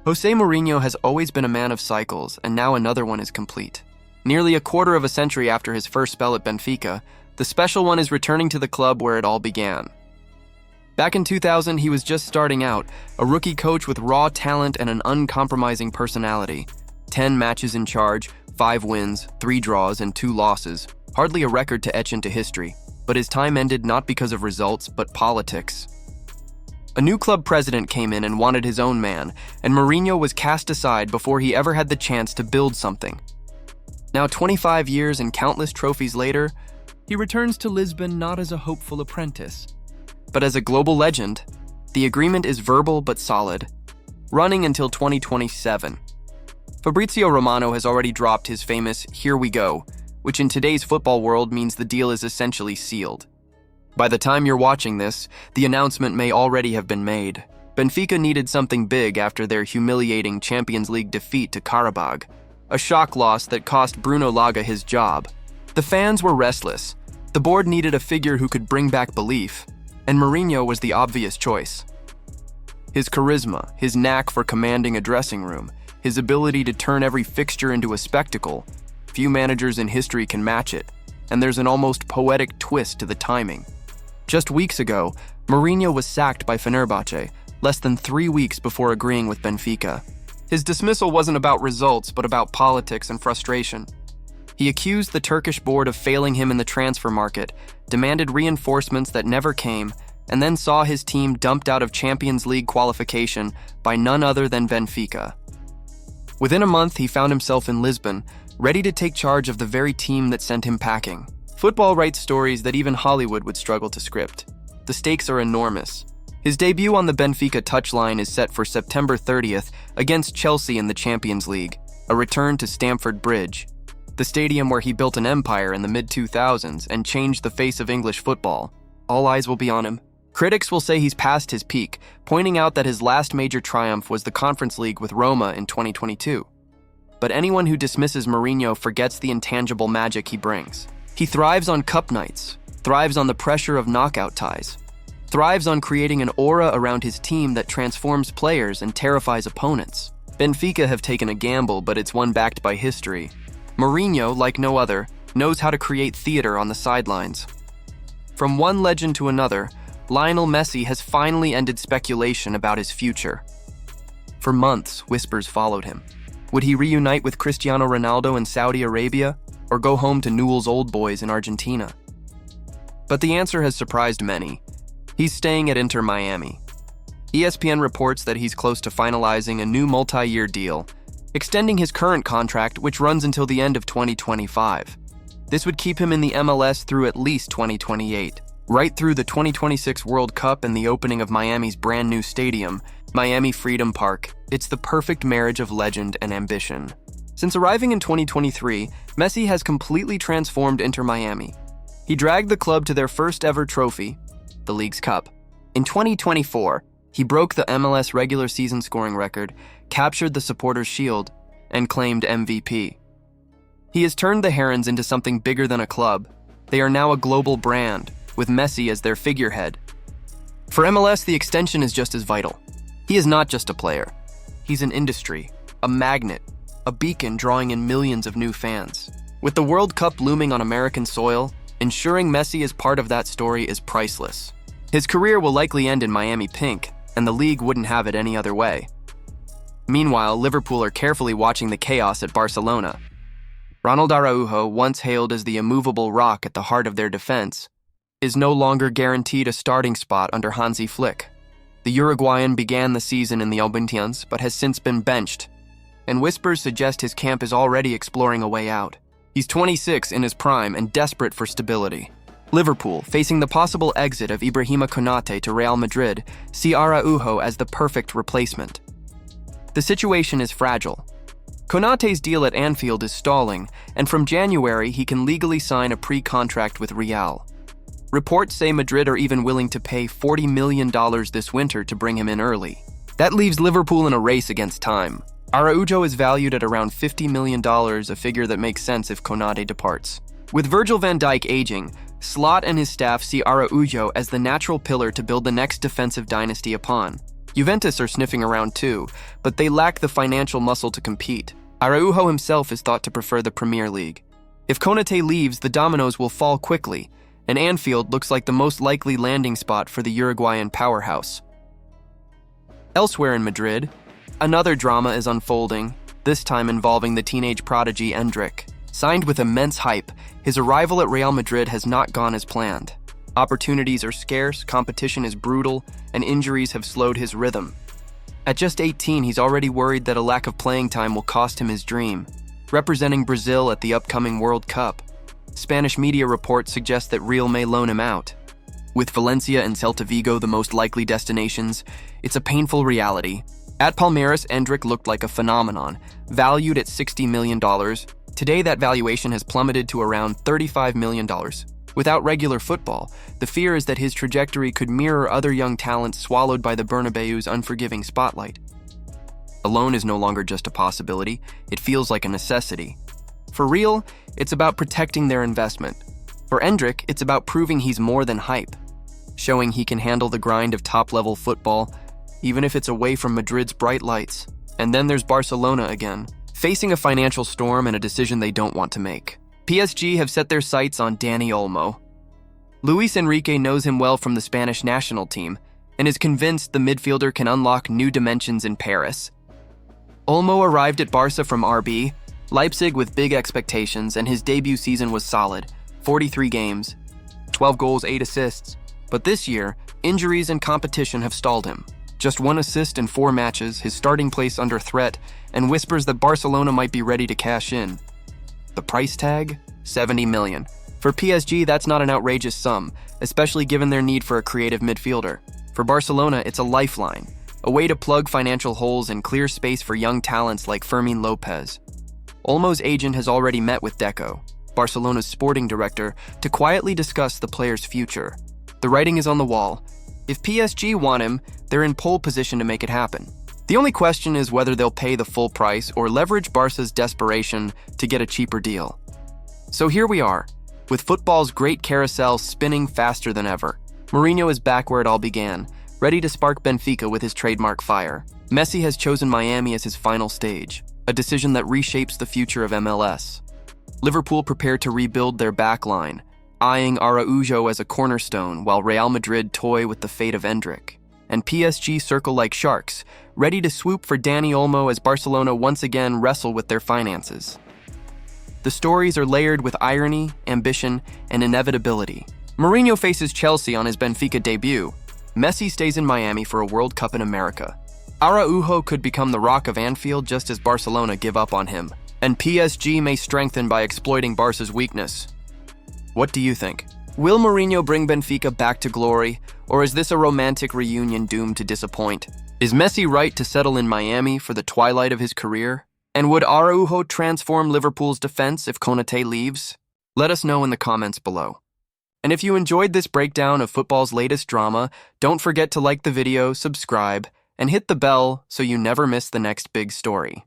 José Mourinho has always been a man of cycles, and now another one is complete. Nearly a quarter of a century after his first spell at Benfica, the special one is returning to the club where it all began. Back in 2000, he was just starting out, a rookie coach with raw talent and an uncompromising personality. 10 matches in charge, 5 wins, 3 draws, and 2 losses. Hardly a record to etch into history. But his time ended not because of results, but politics. A new club president came in and wanted his own man, and Mourinho was cast aside before he ever had the chance to build something. Now 25 years and countless trophies later, he returns to Lisbon not as a hopeful apprentice, but as a global legend. The agreement is verbal but solid, running until 2027. Fabrizio Romano has already dropped his famous "Here we go," which in today's football world means the deal is essentially sealed. By the time you're watching this, the announcement may already have been made. Benfica needed something big after their humiliating Champions League defeat to Qarabağ, a shock loss that cost Bruno Lage his job. The fans were restless. The board needed a figure who could bring back belief, and Mourinho was the obvious choice. His charisma, his knack for commanding a dressing room, his ability to turn every fixture into a spectacle, few managers in history can match it, and there's an almost poetic twist to the timing. Just weeks ago, Mourinho was sacked by Fenerbahce, less than 3 weeks before agreeing with Benfica. His dismissal wasn't about results, but about politics and frustration. He accused the Turkish board of failing him in the transfer market, demanded reinforcements that never came, and then saw his team dumped out of Champions League qualification by none other than Benfica. Within a month, he found himself in Lisbon, ready to take charge of the very team that sent him packing. Football writes stories that even Hollywood would struggle to script. The stakes are enormous. His debut on the Benfica touchline is set for September 30th against Chelsea in the Champions League, a return to Stamford Bridge, the stadium where he built an empire in the mid-2000s and changed the face of English football. All eyes will be on him. Critics will say he's past his peak, pointing out that his last major triumph was the Conference League with Roma in 2022. But anyone who dismisses Mourinho forgets the intangible magic he brings. He thrives on cup nights, thrives on the pressure of knockout ties, thrives on creating an aura around his team that transforms players and terrifies opponents. Benfica have taken a gamble, but it's one backed by history. Mourinho, like no other, knows how to create theater on the sidelines. From one legend to another, Lionel Messi has finally ended speculation about his future. For months, whispers followed him. Would he reunite with Cristiano Ronaldo in Saudi Arabia, or go home to Newell's Old Boys in Argentina? But the answer has surprised many. He's staying at Inter Miami. ESPN reports that he's close to finalizing a new multi-year deal, extending his current contract, which runs until the end of 2025. This would keep him in the MLS through at least 2028, right through the 2026 World Cup and the opening of Miami's brand new stadium, Miami Freedom Park. It's the perfect marriage of legend and ambition. Since arriving in 2023, Messi has completely transformed Inter Miami. He dragged the club to their first ever trophy, the League's Cup. In 2024, he broke the MLS regular season scoring record, captured the Supporters' Shield, and claimed MVP. He has turned the Herons into something bigger than a club. They are now a global brand, with Messi as their figurehead. For MLS, the extension is just as vital. He is not just a player. He's an industry, a magnet, a beacon drawing in millions of new fans. With the World Cup looming on American soil, ensuring Messi is part of that story is priceless. His career will likely end in Miami pink, and the league wouldn't have it any other way. Meanwhile, Liverpool are carefully watching the chaos at Barcelona. Ronald Araujo, once hailed as the immovable rock at the heart of their defense, is no longer guaranteed a starting spot under Hansi Flick. The Uruguayan began the season in the Albintians, but has since been benched, and whispers suggest his camp is already exploring a way out. He's 26 in his prime and desperate for stability. Liverpool, facing the possible exit of Ibrahima Konate to Real Madrid, see Araujo as the perfect replacement. The situation is fragile. Konate's deal at Anfield is stalling, and from January he can legally sign a pre-contract with Real. Reports say Madrid are even willing to pay $40 million this winter to bring him in early. That leaves Liverpool in a race against time. Araujo is valued at around $50 million, a figure that makes sense if Konate departs. With Virgil van Dijk aging, Slot and his staff see Araujo as the natural pillar to build the next defensive dynasty upon. Juventus are sniffing around too, but they lack the financial muscle to compete. Araujo himself is thought to prefer the Premier League. If Konate leaves, the dominoes will fall quickly, and Anfield looks like the most likely landing spot for the Uruguayan powerhouse. Elsewhere in Madrid, another drama is unfolding, this time involving the teenage prodigy Endrick. Signed with immense hype, his arrival at Real Madrid has not gone as planned. Opportunities are scarce, competition is brutal, and injuries have slowed his rhythm. At just 18, he's already worried that a lack of playing time will cost him his dream, representing Brazil at the upcoming World Cup. Spanish media reports suggest that Real may loan him out. With Valencia and Celta Vigo the most likely destinations, it's a painful reality. At Palmeiras, Endrick looked like a phenomenon, valued at $60 million. Today, that valuation has plummeted to around $35 million. Without regular football, the fear is that his trajectory could mirror other young talents swallowed by the Bernabeu's unforgiving spotlight. A loan is no longer just a possibility, it feels like a necessity. For Real, it's about protecting their investment. For Endrick, it's about proving he's more than hype, showing he can handle the grind of top-level football, even if it's away from Madrid's bright lights. And then there's Barcelona again, facing a financial storm and a decision they don't want to make. PSG have set their sights on Dani Olmo. Luis Enrique knows him well from the Spanish national team and is convinced the midfielder can unlock new dimensions in Paris. Olmo arrived at Barca from RB Leipzig with big expectations, and his debut season was solid, 43 games, 12 goals, 8 assists. But this year, injuries and competition have stalled him. Just 1 assist in 4 matches, his starting place under threat, and whispers that Barcelona might be ready to cash in. The price tag? $70 million. For PSG, that's not an outrageous sum, especially given their need for a creative midfielder. For Barcelona, it's a lifeline, a way to plug financial holes and clear space for young talents like Fermin Lopez. Olmo's agent has already met with Deco, Barcelona's sporting director, to quietly discuss the player's future. The writing is on the wall. If PSG want him, they're in pole position to make it happen. The only question is whether they'll pay the full price or leverage Barca's desperation to get a cheaper deal. So here we are, with football's great carousel spinning faster than ever. Mourinho is back where it all began, ready to spark Benfica with his trademark fire. Messi has chosen Miami as his final stage, a decision that reshapes the future of MLS. Liverpool prepared to rebuild their backline, eyeing Araujo as a cornerstone while Real Madrid toy with the fate of Endrick. And PSG circle like sharks, ready to swoop for Dani Olmo as Barcelona once again wrestle with their finances. The stories are layered with irony, ambition, and inevitability. Mourinho faces Chelsea on his Benfica debut. Messi stays in Miami for a World Cup in America. Araujo could become the Rock of Anfield just as Barcelona give up on him. And PSG may strengthen by exploiting Barca's weakness. What do you think? Will Mourinho bring Benfica back to glory, or is this a romantic reunion doomed to disappoint? Is Messi right to settle in Miami for the twilight of his career? And would Araujo transform Liverpool's defense if Konate leaves? Let us know in the comments below. And if you enjoyed this breakdown of football's latest drama, don't forget to like the video, subscribe, and hit the bell so you never miss the next big story.